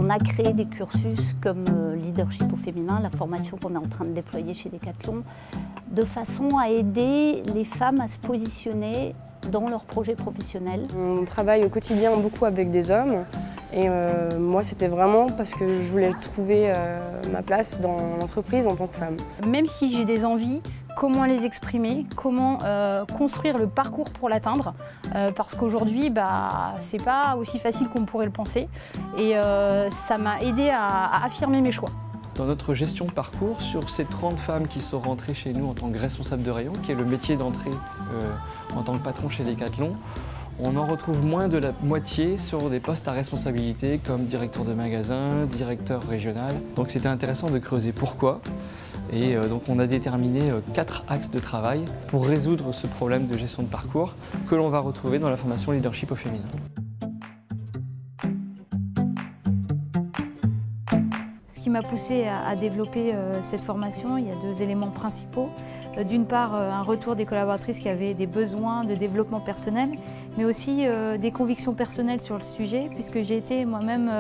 On a créé des cursus comme leadership au féminin, la formation qu'on est en train de déployer chez Decathlon, de façon à aider les femmes à se positionner dans leurs projets professionnels. On travaille au quotidien beaucoup avec des hommes et moi c'était vraiment parce que je voulais trouver ma place dans l'entreprise en tant que femme. Même si j'ai des envies, comment les exprimer, comment construire le parcours pour l'atteindre, parce qu'aujourd'hui c'est pas aussi facile qu'on pourrait le penser et ça m'a aidé à affirmer mes choix. Dans notre gestion de parcours, sur ces 30 femmes qui sont rentrées chez nous en tant que responsables de rayon, qui est le métier d'entrée en tant que patron chez Decathlon, on en retrouve moins de la moitié sur des postes à responsabilité comme directeur de magasin, directeur régional. Donc c'était intéressant de creuser pourquoi. Et donc on a déterminé 4 axes de travail pour résoudre ce problème de gestion de parcours que l'on va retrouver dans la formation leadership au féminin. Ce qui m'a poussée à développer cette formation, il y a 2 éléments principaux. D'une part, un retour des collaboratrices qui avaient des besoins de développement personnel, mais aussi des convictions personnelles sur le sujet, puisque j'ai été moi-même,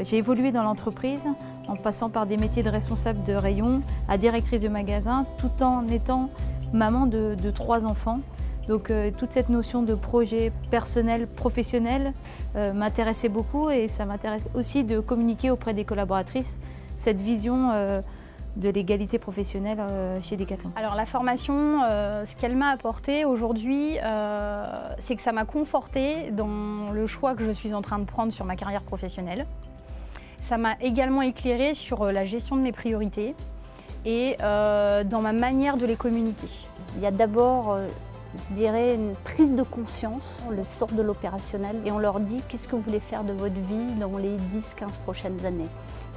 j'ai évolué dans l'entreprise en passant par des métiers de responsable de rayon à directrice de magasin, tout en étant maman de 3 enfants. Donc toute cette notion de projet personnel, professionnel m'intéressait beaucoup et ça m'intéresse aussi de communiquer auprès des collaboratrices cette vision de l'égalité professionnelle chez Decathlon. Alors la formation, ce qu'elle m'a apporté aujourd'hui, c'est que ça m'a confortée dans le choix que je suis en train de prendre sur ma carrière professionnelle. Ça m'a également éclairée sur la gestion de mes priorités et dans ma manière de les communiquer. Il y a d'abord je dirais une prise de conscience, on les sort de l'opérationnel et on leur dit qu'est-ce que vous voulez faire de votre vie dans les 10-15 prochaines années.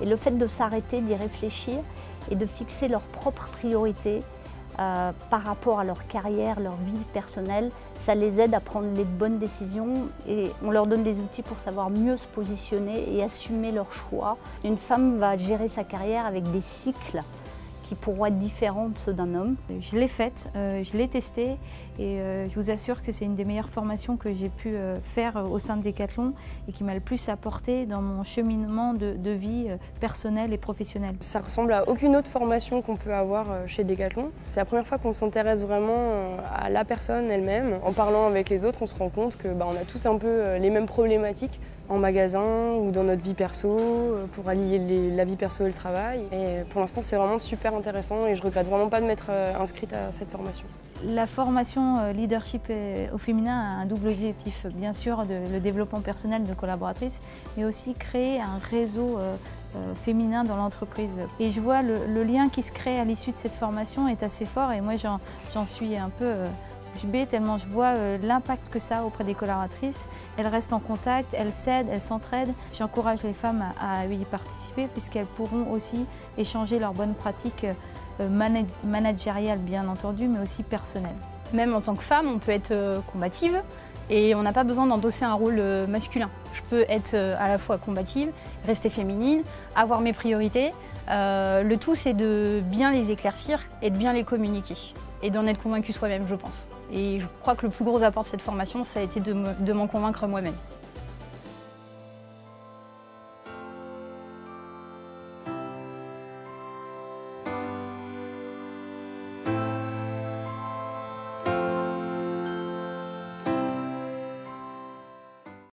Et le fait de s'arrêter, d'y réfléchir et de fixer leurs propres priorités par rapport à leur carrière, leur vie personnelle, ça les aide à prendre les bonnes décisions et on leur donne des outils pour savoir mieux se positionner et assumer leurs choix. Une femme va gérer sa carrière avec des cycles qui pourront être différents de ceux d'un homme. Je l'ai faite, je l'ai testée et je vous assure que c'est une des meilleures formations que j'ai pu faire au sein de Decathlon et qui m'a le plus apporté dans mon cheminement de vie personnelle et professionnelle. Ça ressemble à aucune autre formation qu'on peut avoir chez Decathlon. C'est la première fois qu'on s'intéresse vraiment à la personne elle-même. En parlant avec les autres, on se rend compte que on a tous un peu les mêmes problématiques en magasin ou dans notre vie perso, pour allier la vie perso et le travail. Et pour l'instant, c'est vraiment super intéressant et je regrette vraiment pas de m'être inscrite à cette formation. La formation leadership au féminin a un double objectif, bien sûr le développement personnel de collaboratrices, mais aussi créer un réseau féminin dans l'entreprise. Et je vois le lien qui se crée à l'issue de cette formation est assez fort et moi j'en suis un peu tellement je vois l'impact que ça a auprès des collaboratrices. Elles restent en contact, elles s'aident, elles s'entraident. J'encourage les femmes à y participer puisqu'elles pourront aussi échanger leurs bonnes pratiques managériales bien entendu, mais aussi personnelles. Même en tant que femme, on peut être combative et on n'a pas besoin d'endosser un rôle masculin. Je peux être à la fois combative, rester féminine, avoir mes priorités. Le tout, c'est de bien les éclaircir et de bien les communiquer et d'en être convaincue soi-même, je pense. Et je crois que le plus gros apport de cette formation, ça a été de m'en convaincre moi-même.